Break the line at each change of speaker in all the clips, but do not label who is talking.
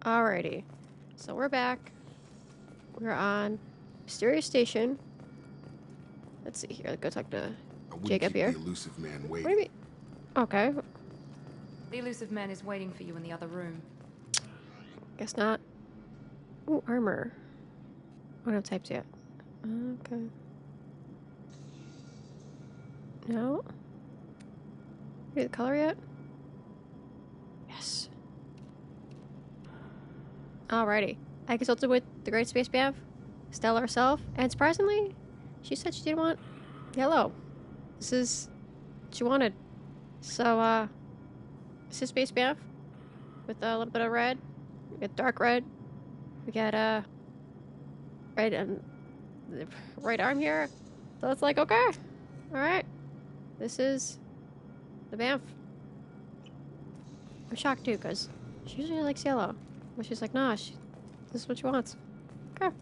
Alrighty. So we're back. We're on Mysterious Station. Let's see here. Go talk to Jacob here.
The Illusive Man
What
waiting.
do you mean? Okay.
The Illusive Man is waiting for you in the other room.
Guess not. Ooh, armor. I don't have types yet. Okay. No? Read the color yet? Yes. Alrighty. I consulted with the Great Space Bav, Stella herself, and surprisingly, she said she didn't want yellow. This is what she wanted. So, this is Space Bav with a little bit of red. We got dark red. We got, red and the right arm here. So it's like, okay. Alright. This is the Banff. I'm shocked too, because she usually likes yellow. But she's like, nah, this is what she wants. Okay.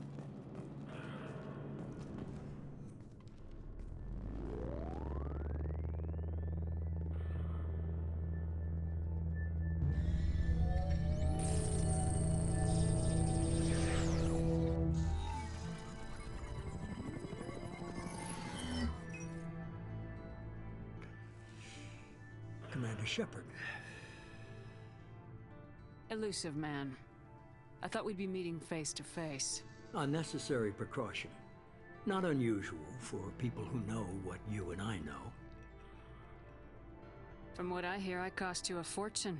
Commander Shepard.
Illusive Man. I thought we'd be meeting face to face.
Unnecessary precaution. Not unusual for people who know what you and I know.
From what I hear, I cost you a fortune.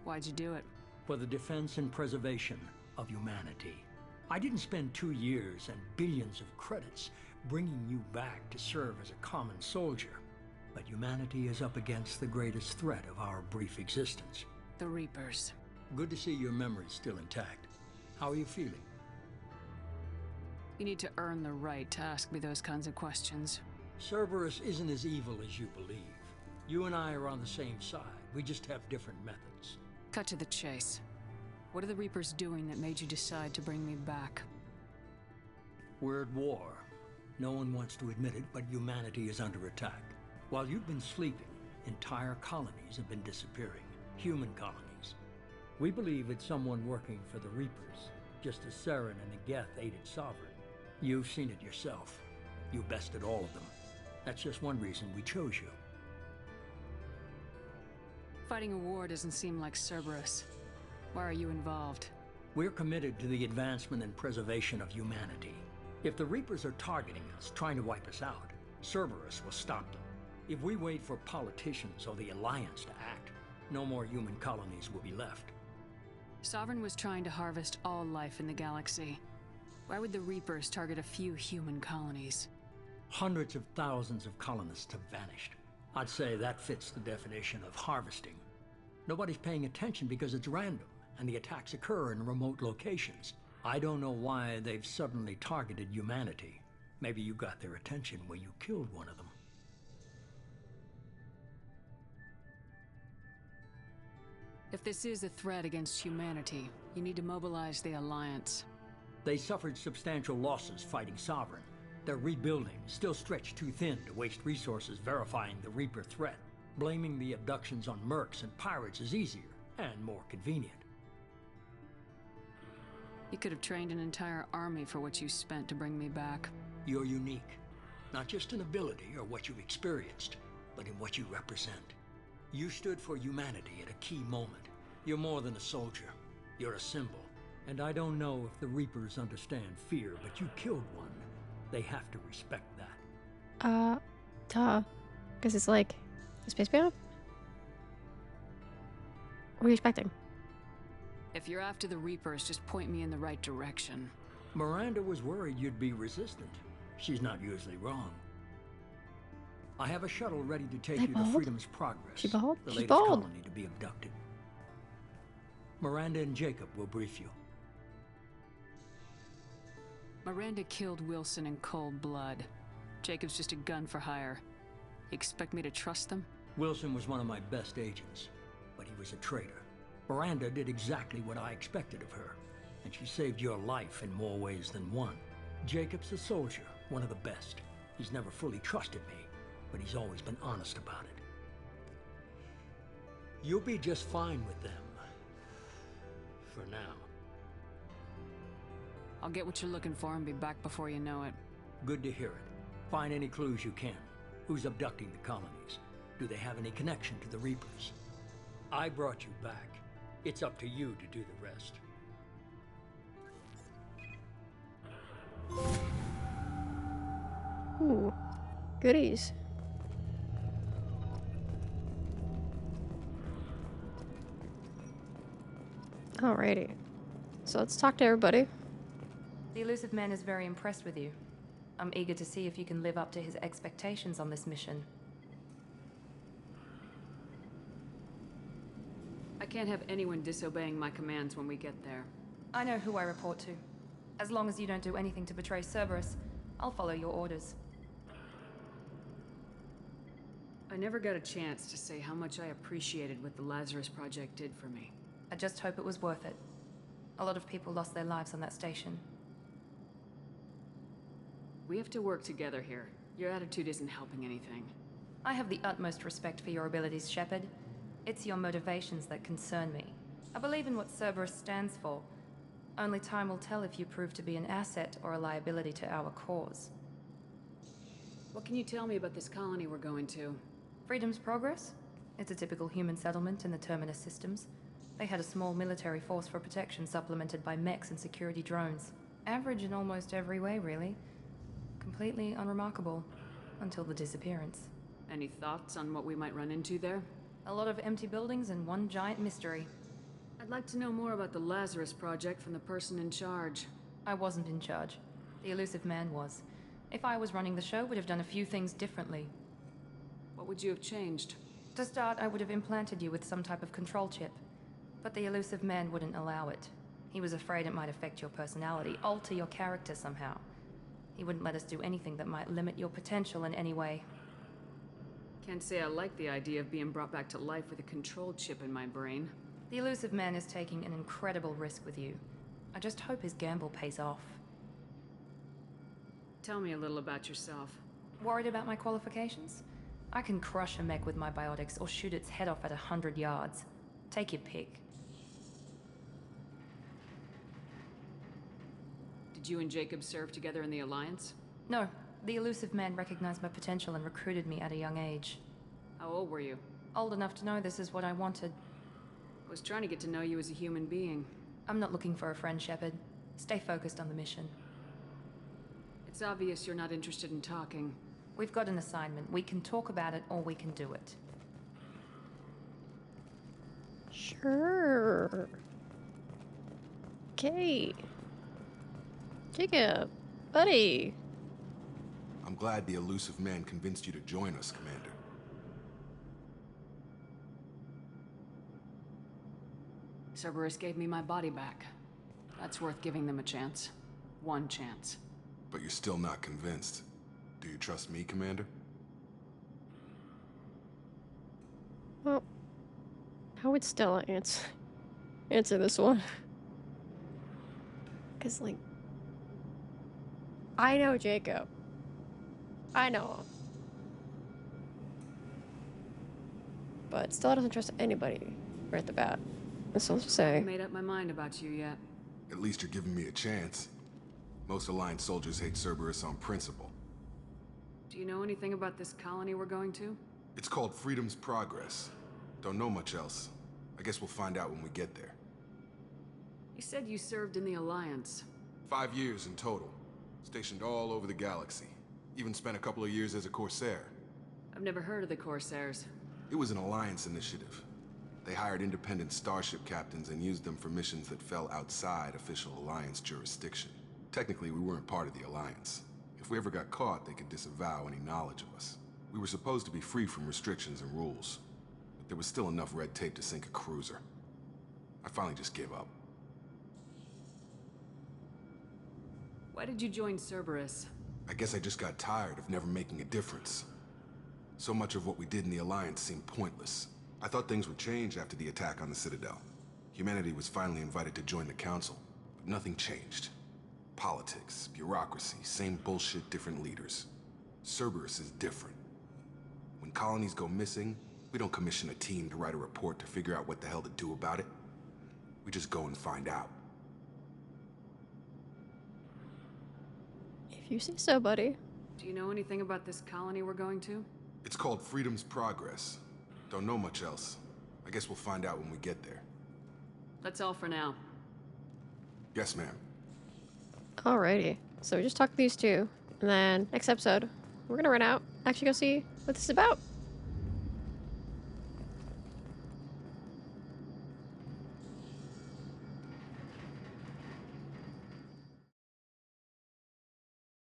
Why'd you do it?
For the defense and preservation of humanity. I didn't spend 2 years and billions of credits bringing you back to serve as a common soldier. But humanity is up against the greatest threat of our brief existence.
The Reapers.
Good to see your memory's still intact. How are you feeling?
You need to earn the right to ask me those kinds of questions.
Cerberus isn't as evil as you believe. You and I are on the same side. We just have different methods.
Cut to the chase. What are the Reapers doing that made you decide to bring me back?
We're at war. No one wants to admit it, but humanity is under attack. While you've been sleeping, entire colonies have been disappearing. Human colonies. We believe it's someone working for the Reapers, just as Saren and the Geth aided Sovereign. You've seen it yourself. You bested all of them. That's just one reason we chose you.
Fighting a war doesn't seem like Cerberus. Why are you involved?
We're committed to the advancement and preservation of humanity. If the Reapers are targeting us, trying to wipe us out, Cerberus will stop them. If we wait for politicians or the Alliance to act, no more human colonies will be left.
Sovereign was trying to harvest all life in the galaxy. Why would the Reapers target a few human colonies?
Hundreds of thousands of colonists have vanished. I'd say that fits the definition of harvesting. Nobody's paying attention because it's random, and the attacks occur in remote locations. I don't know why they've suddenly targeted humanity. Maybe you got their attention when you killed one of them.
If this is a threat against humanity, you need to mobilize the Alliance.
They suffered substantial losses fighting Sovereign. They're rebuilding, still stretched too thin to waste resources verifying the Reaper threat. Blaming the abductions on mercs and pirates is easier and more convenient.
You could have trained an entire army for what you spent to bring me back.
You're unique, not just in ability or what you've experienced, but in what you represent. You stood for humanity at a key moment. You're more than a soldier. You're a symbol. And I don't know if the Reapers understand fear, but you killed one. They have to respect that.
Duh. Because it's like, the space band? What are you expecting?
If you're after the Reapers, just point me in the right direction.
Miranda was worried you'd be resistant. She's not usually wrong. I have a shuttle ready to take you to Freedom's Progress.
She bald?
The
She's
latest
bald.
colony to be abducted. Miranda and Jacob will brief you.
Miranda killed Wilson in cold blood. Jacob's just a gun for hire. You expect me to trust them?
Wilson was one of my best agents, but he was a traitor. Miranda did exactly what I expected of her, and she saved your life in more ways than one. Jacob's a soldier, one of the best. He's never fully trusted me, but he's always been honest about it. You'll be just fine with them. For now.
I'll get what you're looking for and be back before you know it.
Good to hear it. Find any clues you can. Who's abducting the colonies? Do they have any connection to the Reapers? I brought you back. It's up to you to do the rest.
Ooh, goodies. Alrighty. So let's talk to everybody.
The Illusive Man is very impressed with you. I'm eager to see if you can live up to his expectations on this mission.
I can't have anyone disobeying my commands when we get there.
I know who I report to. As long as you don't do anything to betray Cerberus, I'll follow your orders.
I never got a chance to say how much I appreciated what the Lazarus Project did for me.
I just hope it was worth it. A lot of people lost their lives on that station.
We have to work together here. Your attitude isn't helping anything.
I have the utmost respect for your abilities, Shepard. It's your motivations that concern me. I believe in what Cerberus stands for. Only time will tell if you prove to be an asset or a liability to our cause.
What can you tell me about this colony we're going to?
Freedom's Progress? It's a typical human settlement in the Terminus systems. They had a small military force for protection supplemented by mechs and security drones. Average in almost every way, really. Completely unremarkable. Until the disappearance.
Any thoughts on what we might run into there?
A lot of empty buildings and one giant mystery.
I'd like to know more about the Lazarus Project from the person in charge.
I wasn't in charge. The Illusive Man was. If I was running the show, would have done a few things differently.
What would you have changed?
To start, I would have implanted you with some type of control chip. But the Illusive Man wouldn't allow it. He was afraid it might affect your personality, alter your character somehow. He wouldn't let us do anything that might limit your potential in any way.
Can't say I like the idea of being brought back to life with a control chip in my brain.
The Illusive Man is taking an incredible risk with you. I just hope his gamble pays off.
Tell me a little about yourself.
Worried about my qualifications? I can crush a mech with my biotics or shoot its head off at 100 yards. Take your pick.
Did you and Jacob serve together in the Alliance?
No, the Illusive Man recognized my potential and recruited me at a young age.
How old were you?
Old enough to know this is what I wanted.
I was trying to get to know you as a human being.
I'm not looking for a friend, Shepard. Stay focused on the mission.
It's obvious you're not interested in talking.
We've got an assignment. We can talk about it or we can do it.
Sure. Okay. Jacob, buddy.
I'm glad the Illusive Man convinced you to join us, Commander.
Cerberus gave me my body back. That's worth giving them a chance. One chance.
But you're still not convinced. Do you trust me, Commander?
Well, how would Stella answer this one? Because, like, I know Jacob. I know him. But Stella doesn't trust anybody right at the bat. That's all to
I
say.
haven't made up my mind about you yet.
At least you're giving me a chance. Most Alliance soldiers hate Cerberus on principle.
Do you know anything about this colony we're going to?
It's called Freedom's Progress. Don't know much else. I guess we'll find out when we get there.
You said you served in the Alliance.
5 years in total. Stationed all over the galaxy. Even spent a couple of years as a Corsair.
I've never heard of the Corsairs.
It was an Alliance initiative. They hired independent starship captains and used them for missions that fell outside official Alliance jurisdiction. Technically, we weren't part of the Alliance. If we ever got caught, they could disavow any knowledge of us. We were supposed to be free from restrictions and rules. But there was still enough red tape to sink a cruiser. I finally just gave up.
Why did you join Cerberus?
I guess I just got tired of never making a difference. So much of what we did in the Alliance seemed pointless. I thought things would change after the attack on the Citadel. Humanity was finally invited to join the Council, but nothing changed. Politics, bureaucracy, same bullshit, different leaders. Cerberus is different. When colonies go missing, we don't commission a team to write a report to figure out what the hell to do about it. We just go and find out.
If you say so, buddy.
Do you know anything about this colony we're going to?
It's called Freedom's Progress. Don't know much else. I guess we'll find out when we get there.
That's all for now.
Yes, ma'am.
Alrighty. So we just talked to these two. And then next episode, we're gonna run out, actually go see what this is about.